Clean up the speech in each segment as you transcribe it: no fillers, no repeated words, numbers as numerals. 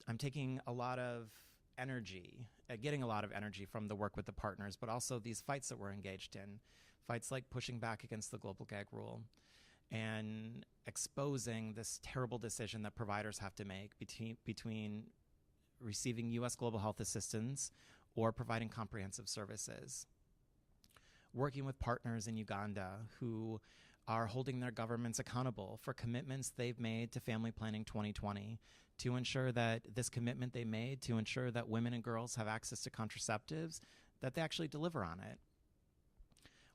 I'm taking a lot of energy, getting a lot of energy from the work with the partners, but also these fights that we're engaged in, fights like pushing back against the global gag rule and exposing this terrible decision that providers have to make between receiving U.S. global health assistance or providing comprehensive services. Working with partners in Uganda who are holding their governments accountable for commitments they've made to Family Planning 2020 to ensure that this commitment they made to ensure that women and girls have access to contraceptives, that they actually deliver on it.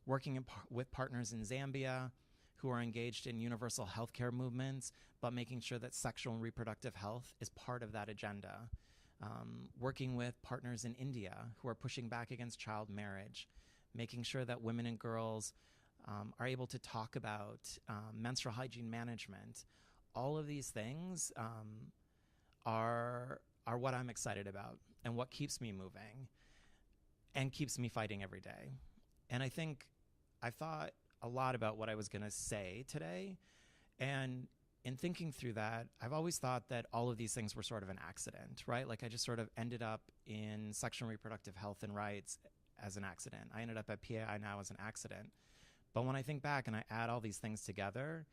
Working with partners in Zambia who are engaged in universal healthcare movements, but making sure that sexual and reproductive health is part of that agenda. Working with partners in India who are pushing back against child marriage, making sure that women and girls are able to talk about menstrual hygiene management. All of these things are what I'm excited about and what keeps me moving and keeps me fighting every day. And I think I've thought a lot about what I was going to say today. And in thinking through that, I've always thought that all of these things were sort of an accident, right? Like I just sort of ended up in sexual and reproductive health and rights as an accident. I ended up at PAI now as an accident. But when I think back and I add all these things together,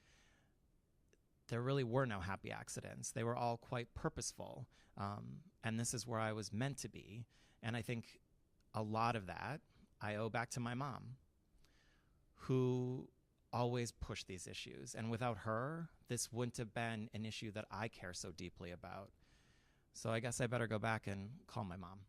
there really were no happy accidents. They were all quite purposeful. And this is where I was meant to be. And I think a lot of that I owe back to my mom, who always pushed these issues. And without her, this wouldn't have been an issue that I care so deeply about. So I guess I better go back and call my mom.